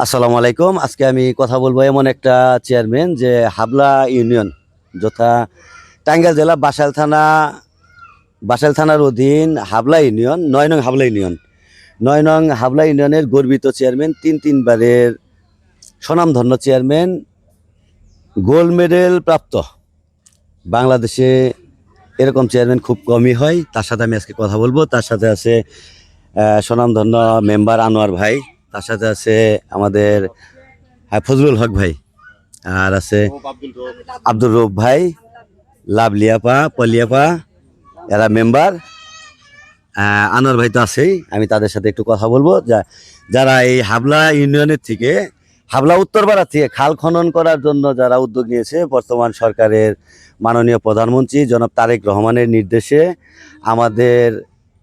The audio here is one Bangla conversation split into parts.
আসসালামু আলাইকুম। আজকে আমি কথা বলবো এমন একটা চেয়ারম্যান যে হাবলা ইউনিয়ন, যথা টাঙ্গাইল জেলা বাসাইল থানার অধীন হাবলা ইউনিয়ন, ৯ নং হাবলা ইউনিয়ন, ৯ নং হাবলা ইউনিয়নের গর্বিত চেয়ারম্যান, তিনবারের স্বনামধন্য চেয়ারম্যান, গোল্ড মেডেল প্রাপ্ত। বাংলাদেশে এরকম চেয়ারম্যান খুব কমই হয়। তার সাথে আমি আজকে কথা বলবো। তার সাথে আছে স্বনামধন্য মেম্বার আনোয়ার ভাই, তার সাথে আছে আমাদের ফজলুল হক ভাই, আর আছে আব্দুর রৌফ ভাই, লাভলিয়াপা, পলিয়াপা, এরা মেম্বার। আনোয়ার ভাই তো আছেই। আমি তাদের সাথে একটু কথা বলবো, যারা এই হাবলা ইউনিয়নের থেকে, হাবলা উত্তরপাড়া থেকে খাল খনন করার জন্য যারা উদ্যোগ নিয়েছে, বর্তমান সরকারের মাননীয় প্রধানমন্ত্রী জনাব তারেক রহমানের নির্দেশে আমাদের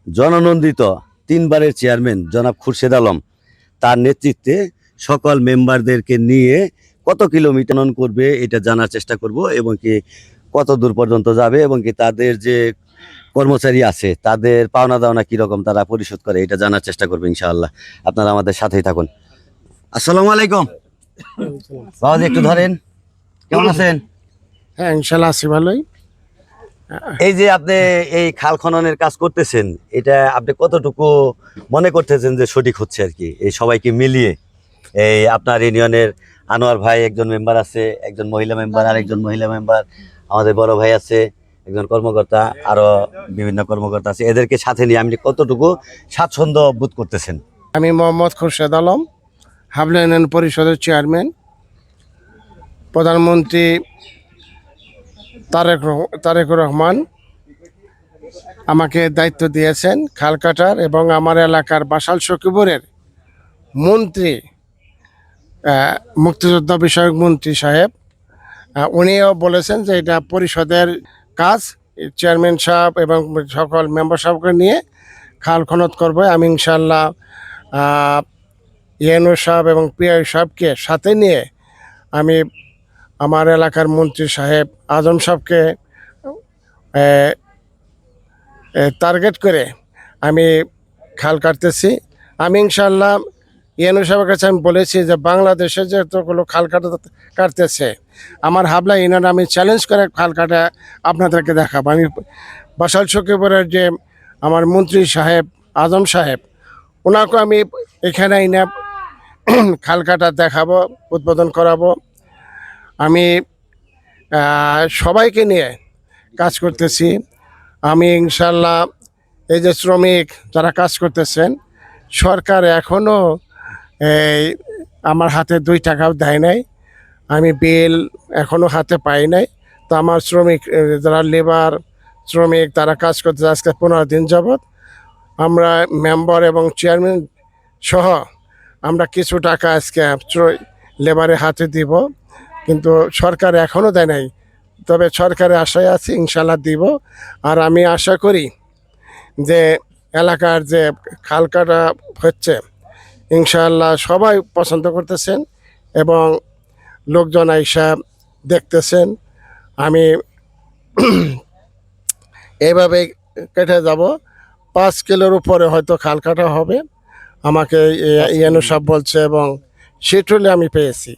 জননন্দিত তিনবারের চেয়ারম্যান জনাব খুরশেদ আলম, তার নেতৃত্বে সকল মেম্বারদেরকে নিয়ে কত কিলোমিটার খনন করবে এটা জানার চেষ্টা করব, এবং কি কত দূর পর্যন্ত যাবে, এবং কি তাদের যে কর্মচারী আছে তাদের পাওনা দাওনা কিরকম তারা পরিশোধ করে এটা জানার চেষ্টা করবে ইনশাআল্লাহ। আপনারা আমাদের সাথেই থাকুন। আসসালামু আলাইকুম। বাবাজি একটু ধরেন, কেমন আছেন? হ্যাঁ, ইনশাল্লাহ আছি ভালোই। এই যে আপনি এই খাল খননের কাজ করতেছেন, এটা আপনি কতটুকু মনে করতেছেন যে সঠিক হচ্ছে আর কি, এই সবাইকে মিলিয়ে? এই আপনার ইউনিয়নের আনোয়ার ভাই একজন মেম্বার আছে, একজন মহিলা মেম্বার, আর একজন মহিলা মেম্বার, আমাদের বড় ভাই আছে, একজন কর্মকর্তা, আরো বিভিন্ন কর্মকর্তা আছে, এদেরকে সাথে নিয়ে আপনি কতটুকু স্বাচ্ছন্দ্য বোধ করতেছেন? আমি মোহাম্মদ খুরশেদ আলম, হাবলা ইউনিয়ন পরিষদের চেয়ারম্যান। প্রধানমন্ত্রী তারেক রহমান আমাকে দায়িত্ব দিয়েছেন খাল কাটার, এবং আমার এলাকার বাসাল সখীপুরের মন্ত্রী, মুক্তিযোদ্ধা বিষয়ক মন্ত্রী সাহেব, উনিও বলেছেন যে এটা পরিষদের কাজ। চেয়ারম্যান সাহেব এবং সকল মেম্বার সাহেবকে নিয়ে খাল খনন করবে। আমি ইনশাল্লাহ ইএনও সাহেব এবং পিআই সাহেবকে সাথে নিয়ে আমি আমার এলাকার মন্ত্রী সাহেব আজম সাহেবকে টার্গেট করে আমি খাল কাটতেছি। আমি ইনশাল্লাহ ইএনও সাহেবের কাছে আমি বলেছি যে বাংলাদেশে যতগুলো খাল কাটতেছে, আমার হাবলা ইউনিয়ন আমি চ্যালেঞ্জ করে খাল কাটা আপনাদেরকে দেখাবো। আমি বাসাল সখীপুরের যে আমার মন্ত্রী সাহেব আজম সাহেব, ওনাকে আমি এখানে এনে খাল কাটা দেখাবো, উদ্বোধন করাবো। আমি সবাইকে নিয়ে কাজ করতেছি। আমি ইনশাল্লাহ এই যে শ্রমিক যারা কাজ করতেছেন, সরকার এখনও আমার হাতে 2 টাকাও দেয় নাই। আমি বিল এখনও হাতে পাই নাই। তো আমার শ্রমিক যারা লেবার শ্রমিক তারা কাজ করতেছে আজকে 15 দিন যাবৎ। আমরা মেম্বার এবং চেয়ারম্যান সহ আমরা কিছু টাকা আজকে লেবারের হাতে দিব, কিন্তু সরকার এখনও দেয় নাই। তবে সরকারের আশায় আছি, ইনশাল্লাহ দিব। আর আমি আশা করি যে এলাকার যে খাল কাটা হচ্ছে, ইনশাল্লাহ সবাই পছন্দ করতেছেন এবং লোকজন আইসা দেখতেছেন। আমি এইভাবে কেটে যাব। 5 কিলোর উপরে হয়তো খাল কাটা হবে, আমাকে ইএনও সাহেব বলছে, এবং সেটুলে আমি পেয়েছি।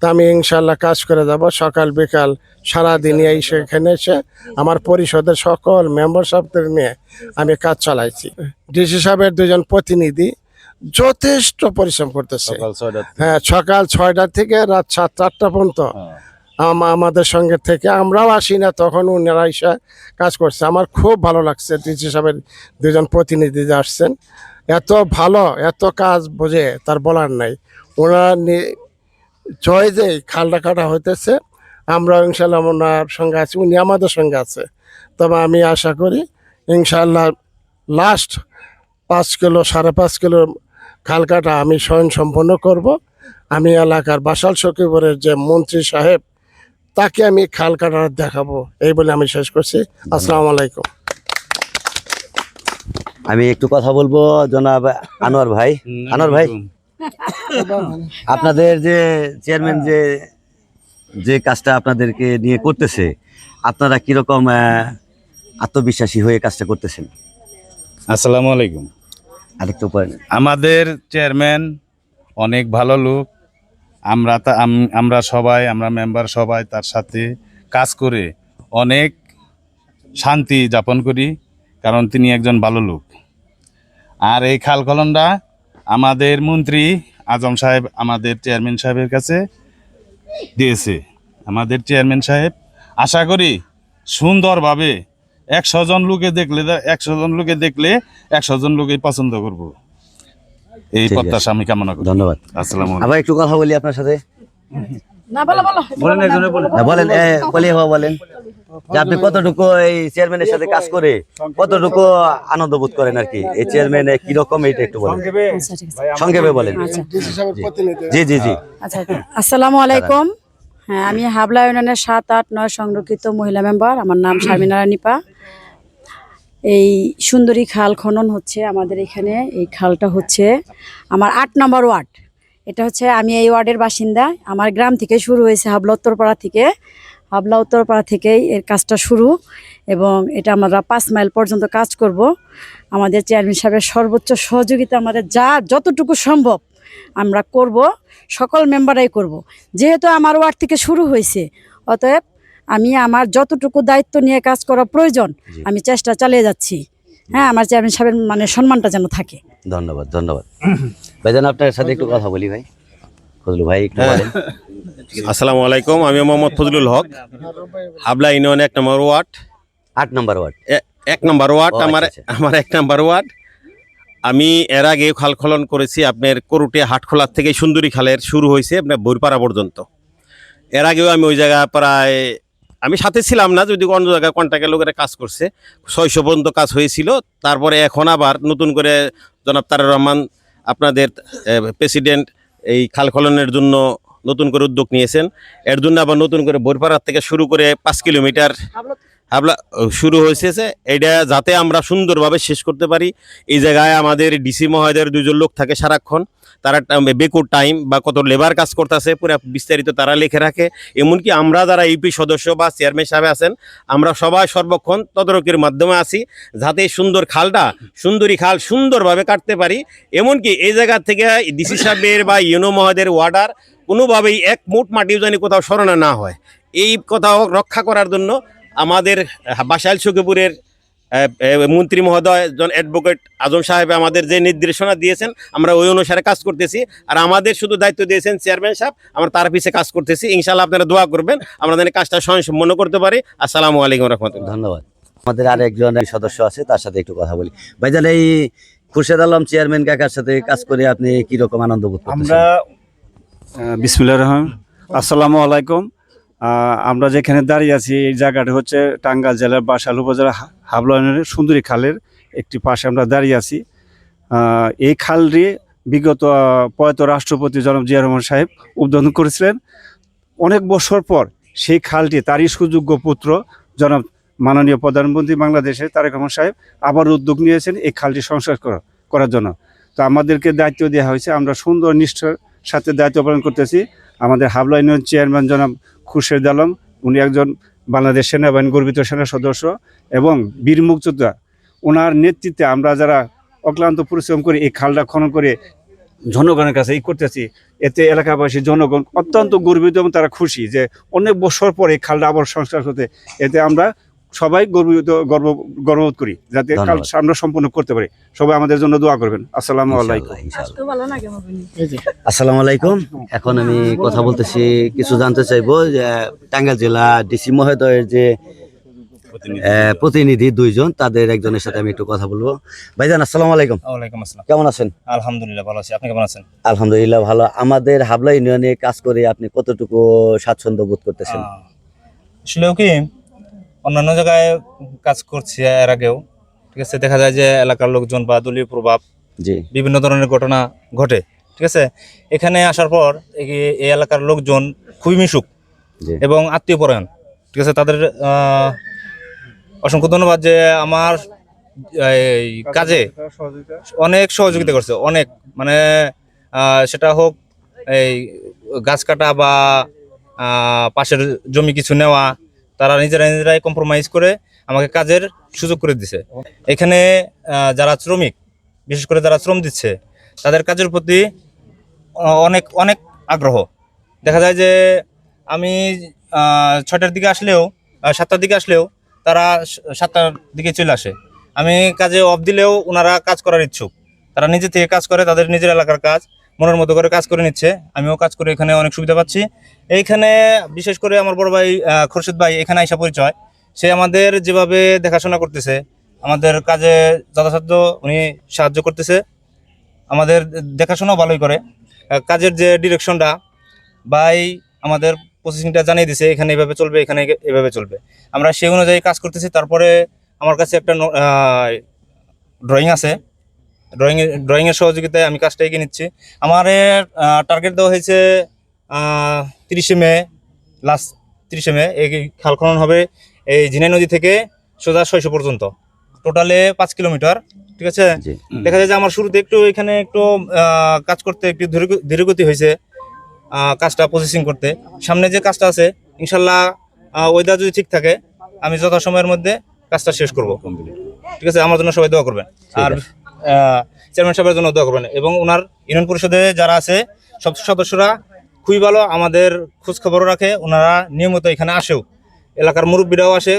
তা আমি ইনশাল্লাহ কাজ করে যাব, সকাল বিকাল সারাদিনই এখানে এসে আমার পরিষদের সকল মেম্বার সাহেবদের নিয়ে আমি কাজ চালাইছি। ডিসি সাহেবের 2 জন প্রতিনিধি যথেষ্ট পরিশ্রম করতেছে। হ্যাঁ, সকাল 6টা থেকে রাত 7-8টা পর্যন্ত আমাদের সঙ্গে থেকে, আমরাও আসি না তখন ওনারা এসে কাজ করছে। আমার খুব ভালো লাগছে ডিসি সাহেবের 2 জন প্রতিনিধি যে আসছেন, এত ভালো, এত কাজ বোঝে তার বলার নাই। ওনারা জয় যে খালটা কাটা হইতেছে, আমরা ইনশাল্লাহ ওনার সঙ্গে আছি, উনি আমাদের সঙ্গে আছে। তবে আমি আশা করি ইনশাল্লাহ লাস্ট 5 কিলো 5.5 কিলো খাল কাটা আমি স্বয়ং সম্পন্ন করব। আমি এলাকার বাসাল সখীপুরের যে মন্ত্রী সাহেব, তাকে আমি খাল কাটা দেখাবো। এই বলে আমি শেষ করছি। আসসালামু আলাইকুম। আমি একটু কথা বলবো জনাব আনোয়ার ভাই। আনোয়ার ভাই, আপনাদের যে চেয়ারম্যান যে কাজটা আপনাদেরকে নিয়ে করতেছে, আপনারা কিরকম আত্মবিশ্বাসী হয়ে কাজটা করতেছেন? আসসালামু আলাইকুম। আরেকটু পরে আমাদের চেয়ারম্যান অনেক ভালো লোক। আমরা মেম্বার সবাই তার সাথে কাজ করে অনেক শান্তি যাপন করি, কারণ তিনি একজন ভালো লোক। আর এই খাল খননটা আমাদের মন্ত্রী আজম সাহেব আমাদের চেয়ারম্যান সাহেবের কাছে দিয়েছে। আমাদের চেয়ারম্যান সাহেব আশা করি সুন্দরভাবে 100 জন লোকে দেখলে 100 জন লোকেই পছন্দ করব, এই ঠিক আছে। প্রত্যাশা আমি কামনা করি। ধন্যবাদ। আসসালামু আলাইকুম। আবার একটু কথা বলি আপনার সাথে। না বলো বলো বলেন বলেন যে আপনি কতটুকু এই চেয়ারম্যানের সাথে কাজ করে কতটুকু আনন্দ বোধ করেন আর কি, এই চেয়ারম্যান কিরকম এইটা একটু বলেন, আচ্ছা ঠিক আছে সংক্ষেপে বলেন। আচ্ছা ডিসি সাহেবের প্রতিনিধি। জি জি জি। আচ্ছা আসসালামু আলাইকুম। হ্যাঁ, আমি হাবলা ইউনিয়নের 7, 8, 9 সংরক্ষিত মহিলা মেম্বার। আমার নাম শারমিনা রানিপা। এই সুন্দরী খাল খনন হচ্ছে আমাদের এখানে। এই খালটা হচ্ছে আমার 8 নম্বর ওয়ার্ড। এটা হচ্ছে আমি এই ওয়ার্ডের বাসিন্দা। আমার গ্রাম থেকে শুরু হয়েছে, হাবলা উত্তরপাড়া থেকে। হাবলা উত্তরপাড়া থেকেই এর কাজটা শুরু, এবং এটা আমরা 5 মাইল পর্যন্ত কাজ করব। আমাদের চেয়ারম্যান সাহেবের সর্বোচ্চ সহযোগিতা আমাদের যতটুকু সম্ভব আমরা করব, সকল মেম্বাররাই করব। যেহেতু আমার ওয়ার্ড থেকে শুরু হয়েছে, অতএব আমি আমার যতটুকু দায়িত্ব নিয়ে কাজ করা প্রয়োজন আমি চেষ্টা চালিয়ে যাচ্ছি। হ্যাঁ, আমার চেয়ারম্যান সাহেবের মানে সম্মানটা যেন থাকে। ধন্যবাদ ধন্যবাদ। ভাইজান আপনার সাথে একটু কথা বলি ভাই। ফজলু ভাই একটু বলেন। আসসালামু আলাইকুম, আমি মোহাম্মদ ফজলুল হক, হাবলা ইউনিয়ন 1 নম্বর ওয়ার্ড। 8 নম্বর ওয়ার্ড। 1 নম্বর ওয়ার্ড ও, আমার আচ্ছা, আমার 1 নম্বর ওয়ার্ড। আমি এর আগে খাল খনন করেছি আপনার করুটে হাটখোলার থেকে সুন্দরী খালের শুরু হয়েছে আপনার বইরপাড়া পর্যন্ত। এর আগেও আমি ওই জায়গা প্রায় আমি সাথে ছিলাম না, যদি অন্য জায়গায় কন্ট্রাক্টের লোকেরা কাজ করছে, 600 পর্যন্ত কাজ হয়েছিল। তারপরে এখন আবার নতুন করে জনাব তারেক রহমান আপনাদের প্রেসিডেন্ট এই খাল খননের জন্য নতুন করে উদ্যোগ নিয়েছেন। এর জন্য আবার নতুন করে বইরপাড়া থেকে শুরু করে 5 কিলোমিটার হাবলা শুরু হয়েছে। এইটা যাতে আমরা সুন্দরভাবে শেষ করতে পারি, এই জায়গায় আমাদের ডিসি মহোদয়ের 2 জন লোক থাকে সারাক্ষণ। তারা বেকুর টাইম বা কত লেবার কাজ করতেছে পুরো বিস্তারিত তারা লিখে রাখে। এমনকি আমরা যারা ইউপি সদস্য বা চেয়ারম্যান সাহেব আছেন, আমরা সবাই সর্বক্ষণ তদারকির মাধ্যমে আছি, যাতে এই সুন্দর খালটা সুন্দরী খাল সুন্দরভাবে কাটতে পারি। এমনকি এই জায়গা থেকে ডিসি সাহেবের বা ইউনো মহোদয়ের ওয়ার্ডার কোনোভাবেই 1 মুঠ মাটিও যেন কোথাও সরানো না হয়, এই কথা রক্ষা করার জন্য আমাদের বাসাইল সখীপুরের মন্ত্রী মহোদয় অ্যাডভোকেট আজম সাহেব আমাদের যে নির্দেশনা দিয়েছেন, আমরা ওই অনুসারে কাজ করতেছি। আর আমাদের শুধু দায়িত্ব দিয়েছেন চেয়ারম্যান সাহেব, আমরা তার পিছিয়ে কাজ করতেছি। ইনশাআল্লাহ আপনারা দোয়া করবেন আমরা যেন কাজটা সম্পন্ন করতে পারি। আসসালামু আলাইকুম রহমতুল্লাহ। ধন্যবাদ। আমাদের আরেকজন সদস্য আছে, তার সাথে একটু কথা বলি। ভাইজান এই খুরশেদ আলম চেয়ারম্যান কাকার সাথে কাজ করে আপনি কি রকম আনন্দ বোধ করতেছেন? আমরা বিসমিল্লাহির রহমান আসসালামু আলাইকুম। আমরা যেখানে দাঁড়িয়ে আছি এই জায়গাটা হচ্ছে টাঙ্গাইল জেলার বাসাইল উপজেলা হাবলা ইউনিয়নের সুন্দরী খালের একটি পাশে আমরা দাঁড়িয়ে আছি। এই খালটি বিগত প্রয়াত রাষ্ট্রপতি জনাব জিয়া রহমান সাহেব উদ্বোধন করেছিলেন। অনেক বছর পর সেই খালটি তারই সুযোগ্য পুত্র জনাব মাননীয় প্রধানমন্ত্রী বাংলাদেশের তারেক রহমান সাহেব আবার উদ্যোগ নিয়েছেন এই খালটি সংস্কার করার জন্য। তো আমাদেরকে দায়িত্ব দেওয়া হয়েছে, আমরা সুন্দর নিষ্ঠার সাথে দায়িত্ব পালন করতেছি। আমাদের হাবলা ইউনিয়ন চেয়ারম্যান জনাব খুরশেদ আলম, উনি একজন বাংলাদেশ সেনাবাহিনী গর্বিত সেনা সদস্য এবং বীর মুক্তিযোদ্ধা। ওনার নেতৃত্বে আমরা যারা অক্লান্ত পরিশ্রম করে এই খালটা খনন করে জনগণের কাছে করতেছি, এতে এলাকাবাসী জনগণ অত্যন্ত গর্বিত এবং তারা খুশি যে অনেক বছর পরে এই খালটা আবার সংস্কার হতে। এতে আমরা সবাই গর্ববোধ করি, যাতে কাল আমরা সম্পূর্ণ করতে পারি। সবাই আমাদের জন্য দোয়া করবেন। আসসালামু আলাইকুম। আসসালামু আলাইকুম। এখন আমি কথা বলতেছি, কিছু জানতে চাইবো যে টাঙ্গাইল জেলা ডিসি মহোদয়ের যে প্রতিনিধি 2 জন, তাদের একজনের সাথে আমি একটু কথা বলবো। ভাইজান আসসালামু আলাইকুম। ওয়ালাইকুম আসসালাম। কেমন আছেন? আলহামদুলিল্লাহ ভালো আছি, আপনি কেমন আছেন? আলহামদুলিল্লাহ ভালো। আমাদের হাবলা ইউনিয়নে কাজ করে আপনি কতটুকু স্বাচ্ছন্দ্য বোধ করতেছেন? আসলেও কি অন্যান্য জায়গায় কাজ করছি এর আগেও, ঠিক আছে, দেখা যায় যে এলাকার লোকজন বা দলীয় প্রভাব জি বিভিন্ন ধরনের ঘটনা ঘটে, ঠিক আছে। এখানে আসার পর এই এলাকার লোকজন খুবই মিশুক জি এবং আত্মীয়পরায়ণ, ঠিক আছে। তাদের অসংখ্য ধন্যবাদ যে আমার এই কাজে অনেক সহযোগিতা করছে, অনেক মানে সেটা হোক এই গাছ কাটা বা পাশের জমি কিছু নেওয়া, তারা নিজেরাই কম্প্রোমাইজ করে আমাকে কাজের সুযোগ করে দিছে। এখানে যারা শ্রমিক, বিশেষ করে যারা শ্রম দিচ্ছে, তাদের কাজের প্রতি অনেক অনেক আগ্রহ। দেখা যায় যে আমি 6টার দিকে আসলেও 7টার দিকে আসলেও তারা 7টার দিকে চলে আসে। আমি কাজে অফ দিলেও ওনারা কাজ করার ইচ্ছুক, তারা নিজে থেকে কাজ করে, তাদের নিজের এলাকার কাজ মনের মতো করে কাজ করে নিচ্ছে। আমিও কাজ করে এখানে অনেক সুবিধা পাচ্ছি। এইখানে বিশেষ করে আমার বড় ভাই খোরশেদ ভাই এখানে আইসা পরিচয়, সে আমাদের যেভাবে দেখাশোনা করতেছে, আমাদের কাজে যথাসাধ্য উনি সাহায্য করতেছে, আমাদের দেখাশোনাও ভালোই করে। কাজের যে ডিরেকশনটা ভাই আমাদের প্রসেসিংটা জানিয়ে দিছে, এখানে এভাবে চলবে, এখানে এভাবে চলবে, আমরা সেই অনুযায়ী কাজ করতেছি। তারপরে আমার কাছে একটা ড্রয়িং আছে, ড্রয়িংয়ের সহযোগিতায় আমি কাজটা এগিয়ে নিচ্ছি। আমার টার্গেট দেওয়া হয়েছে 30শে মে, লাস্ট 30শে মে এই খাল খনন হবে এই ঝিনাই নদী থেকে সোজা 600 পর্যন্ত, টোটালে 5 কিলোমিটার। ঠিক আছে, জি। দেখা যায় যে আমার শুরুতে একটু এখানে একটু কাজ করতে একটু ধীরগতি হয়েছে, কাজটা প্রসেসিং করতে। সামনে যে কাজটা আছে ইনশাল্লাহ ওয়েদার যদি ঠিক থাকে আমি যথাসময়ের মধ্যে কাজটা শেষ করব। ঠিক আছে, আমার জন্য সবাই দোয়া করবেন, আর চেয়ারম্যান সাহেবের জন্য দোয়া করবেন, এবং ওনার ইউনিয়ন পরিষদে যারা আছে সব সদস্যরা খুবই ভালো, আমাদের খোঁজ খবরও রাখে, ওনারা নিয়মিত এখানে আসেও, এলাকার মুরব্বীরাও আসে,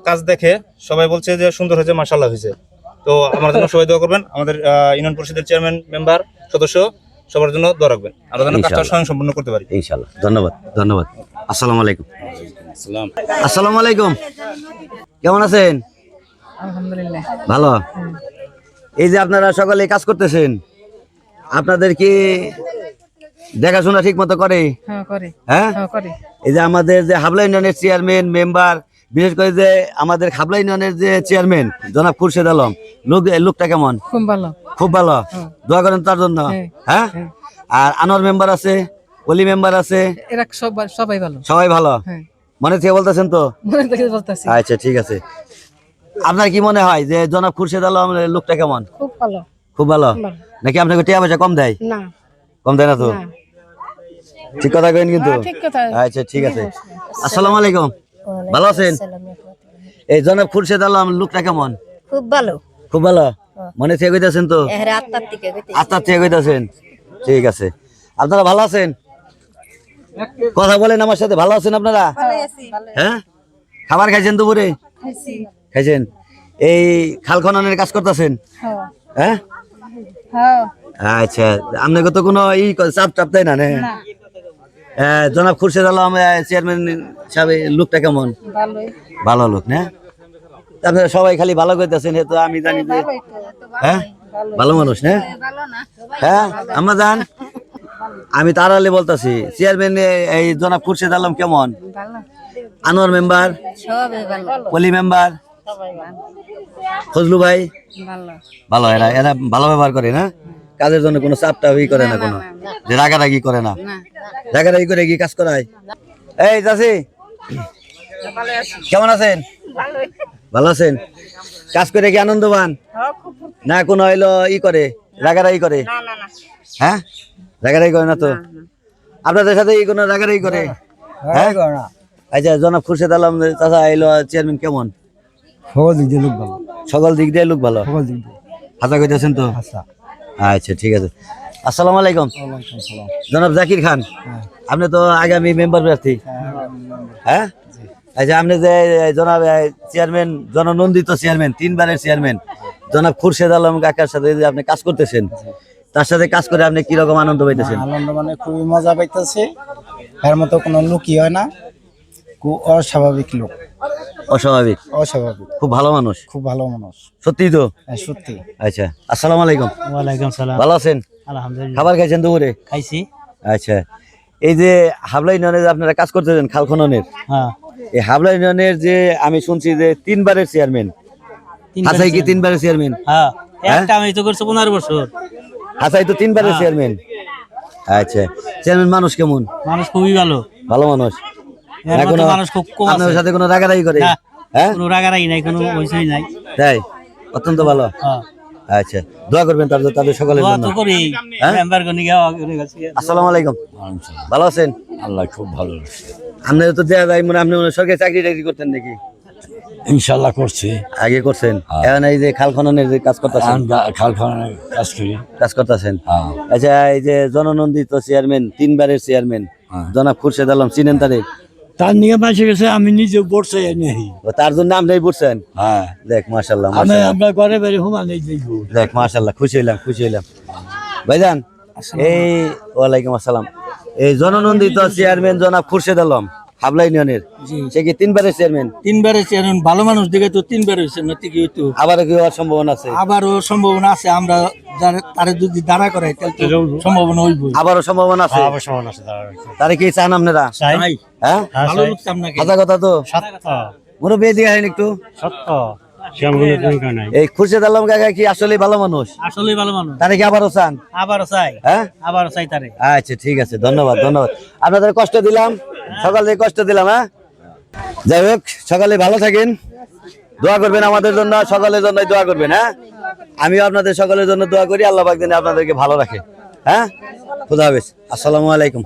কাজ দেখে সবাই বলছে যে সুন্দর হয়েছে, মাশাআল্লাহ হয়েছে। তো আমার জন্য সবাই দোয়া করবেন, আমাদের ইউনিয়ন পরিষদের চেয়ারম্যান, মেম্বার, সদস্য সবার জন্য দোয়া রাখবেন, আমরা যেন কাজটা স্বয়ং সম্পূর্ণ করতে পারি। ইনশাল্লাহ। ধন্যবাদ, ধন্যবাদ। আসসালামু আলাইকুম। আসসালাম। আসসালামু আলাইকুম, কেমন আছেন? আলহামদুলিল্লাহ। ভালো। এই যে আপনারা সকালে কাজ করতেছেন, আপনাদের কি দেখাশোনা ঠিক মতো করে? হ্যাঁ করে, হ্যাঁ, হ্যাঁ করে। এই যে আমাদের যে হাবলা ইউনিয়নের চেয়ারম্যান, মেম্বার, বিশেষ করে যে আমাদের হাবলা ইউনিয়নের যে চেয়ারম্যান জনাব খুরশেদ আলম, লোকটা কেমন? খুব ভালো। খুব ভালো। দোয়া করেন তার জন্য। হ্যাঁ। হ্যাঁ, হ্যাঁ। আর আনোয়ার মেম্বার আছে, অলি মেম্বার আছে, এরা সবাই ভালো। সবাই ভালো। হ্যাঁ, মনে থেকে বলতেছেন তো? মনে থেকে বলতেছি। আচ্ছা, ঠিক আছে। আপনার কি মনে হয় যে জনাব খুরশেদ আলম লোকটা কেমন? খুব ভালো। খুব ভালো নাকি? আপনাকে টাকা পয়সা কম দেয়? না, কম দেয় না তো? না। ঠিক কথা কইন কিন্তু। ঠিক কথা। আচ্ছা, ঠিক আছে। আসসালামু আলাইকুম, ভালো আছেন? এই জনাব খুরশেদ আলম লোকটা কেমন? খুব ভালো। খুব ভালো। মনে থেকে কইতাছেন তো? এর আত্মার থেকে আত্মার থেকে কইতাছেন? ঠিক আছে। আপনারা ভালো আছেন? কথা বলেন আমার সাথে, ভালো আছেন আপনারা? হ্যাঁ, খাবার খাইছেন দুপুরে? খাইছেন। এই খাল খননের কাজ করতেছেন? হ্যাঁ, আচ্ছা। আপনাকে তো কোনো চাপ টাপ তাই না? জনাব খুরশেদ আলম চেয়ারম্যান সাহেব লোকটা কেমন? ভালো লোক না? আপনারা সবাই খালি ভালো করতেছেন, তো আমি জানি যে হ্যাঁ ভালো মানুষ না? হ্যাঁ, আমরা জান, আমি তার আলে বলতেছি চেয়ারম্যান এই জনাব খুরশেদ আলম কেমন? আনোয়ার মেম্বার, পলি মেম্বার, ফজলু ভাই ভালো। এরা এরা ভালো ব্যবহার করে না? কাজের জন্য কোনো চাপ টাপ করে না, কোনো যে রাগারাগি করে না? রাগারাগি করে কি কাজ করায়? এই চাচি, কেমন আছেন? ভালো আছেন? কাজ করে কি আনন্দবান না কোনো হইলো করে রাগারাগি করে? হ্যাঁ, রাগারাগি করে না তো? আপনাদের সাথে কোনো রাগারাগি করে? হ্যাঁ, আচ্ছা। জনাব খুরশেদ আলম চাচা আইলো চেয়ারম্যান কেমন? সকল দিক দিয়ে লোক ভালো। সকল দিক দিয়ে লোক ভালো। সকল দিক দিয়ে হাসা কইতেছেন তো? আচ্ছা, ঠিক আছে। আসসালামু আলাইকুম। জনাব জাকির খান, আপনি তো আগামী মেম্বার প্রার্থী। হ্যাঁ, আচ্ছা। আপনি যে জনাব চেয়ারম্যান, জননন্দিত চেয়ারম্যান, 3বারের চেয়ারম্যান জনাব খুরশেদ আলম কাকার সাথে যে আপনি কাজ করতেছেন, তার সাথে কাজ করে আপনি কিরকম আনন্দ পাইতেছেন? আনন্দ মানে খুবই মজা পাইতেছে। এর মতো কোনো লোকই হয় না, খুব অস্বাভাবিক লোক। অস্বাভাবিক? অস্বাভাবিক। খুব ভালো মানুষ। খুব ভালো মানুষ। সত্যি তো? হ্যাঁ, সত্যি। আচ্ছা। আসসালামু আলাইকুম। ওয়ালাইকুম সালাম। ভালো আছেন? আলহামদুলিল্লাহ। খাবার খাইছেন দুপুরে? খাইছি। আচ্ছা। এই যে হাবলা ইউনিয়নে যে আপনারা কাজ করতেছেন খাল খননের, হ্যাঁ। এই হাবলা ইউনিয়নের যে আমি শুনছি যে 3বারের চেয়ারম্যান, হাসাই কি 3বারের চেয়ারম্যান? হ্যাঁ, একটা আমি তো করছি 15 বছর। হাসাই তো 3বারের চেয়ারম্যান। আচ্ছা, চেয়ারম্যান মানুষ কেমন? মানুষ খুবই ভালো। ভালো মানুষ। এর মতো মানুষ খুব কম আছে। আপনার সাথে কোনো রাগারাগি করে? না, হ্যাঁ, কোনো রাগারাগি নাই, কোনো হইচই নাই। তাই? অত্যন্ত ভালো। হ্যাঁ, আচ্ছা, দোয়া করবেন তাদের সকলের দোয়া জন্য। তো করি। হ্যাঁ? মেম্বার গনি গাওয়া করে গেছি। আসসালামু আলাইকুম। ভালো আছেন? আল্লাহ খুব ভালো। আপনার তো দেয়া যায় মনে, আপনি মনে হয় সরকারি চাকরি টাকরি করতেন নাকি? ইনশাল্লাহ করছি। আগে করছেন, হ্যাঁ। এখন এই যে খাল খননের যে কাজ করতেছেন, খাল খননের কাজ করি। কাজ করতেছেন। হ্যাঁ। আচ্ছা, এই যে জননন্দিত চেয়ারম্যান, 3 বারের চেয়ারম্যান হ্যাঁ। জনাব খুরশেদ আলম, চিনেন তারে? তার নিয়ে মাসে গেছে, আমি নিজে বসে নেই। ও, তার জন্য আমরাই বলছেন। হ্যাঁ, দেখ মাশাল্লাহ, আমি মাশাল্লাহ। আমরা ঘরে বেড়ে হুমা নেই দেখবো। দেখ মাশাল্লাহ, খুশি হইলাম, খুশি হইলাম। ভাইজান, এই ওয়ালাইকুম আসসালাম। এই জননন্দিত চেয়ারম্যান জনাব খুরশেদ আলম হাবলা ইউনিয়নের, সে কি 3 বারের চেয়ারম্যান? 3 বারের চেয়ারম্যান, ভালো মানুষ দেখে তো 3 বার হয়েছে, নাকি কি হইতো? আবারও কি হওয়ার সম্ভাবনা আছে? আবারও সম্ভাবনা আছে, আমরা তারে যদি দাঁড়া করাই তাহলে তো সম্ভাবনা হইব। আবারও সম্ভাবনা আছে? তারে কি চান আপনারা? হ্যাঁ, ভালো লোক চান নাকি? কথা কথা তো মুরব্বী এদিকে আসেন একটু। এই খুরশেদ আলম কাকা কি আসলে ভালো মানুষ? আসলেই ভালো মানুষ। তারে কি আবারও চান? আবারও চাই, হ্যাঁ, আবারও চাই তারে। আচ্ছা ঠিক আছে, ধন্যবাদ ধন্যবাদ। আপনাদের কষ্ট দিলাম, সকালে কষ্ট দিলাম। হ্যাঁ, যাই হোক, সকালে ভালো থাকেন, দোয়া করবেন আমাদের জন্য, সকলের জন্য দোয়া করবেন। হ্যাঁ, আমিও আপনাদের সকলের জন্য দোয়া করি, আল্লাহ পাক যেন আপনাদেরকে ভালো রাখে। হ্যাঁ, খুদা হাফেজ, আসসালামু আলাইকুম।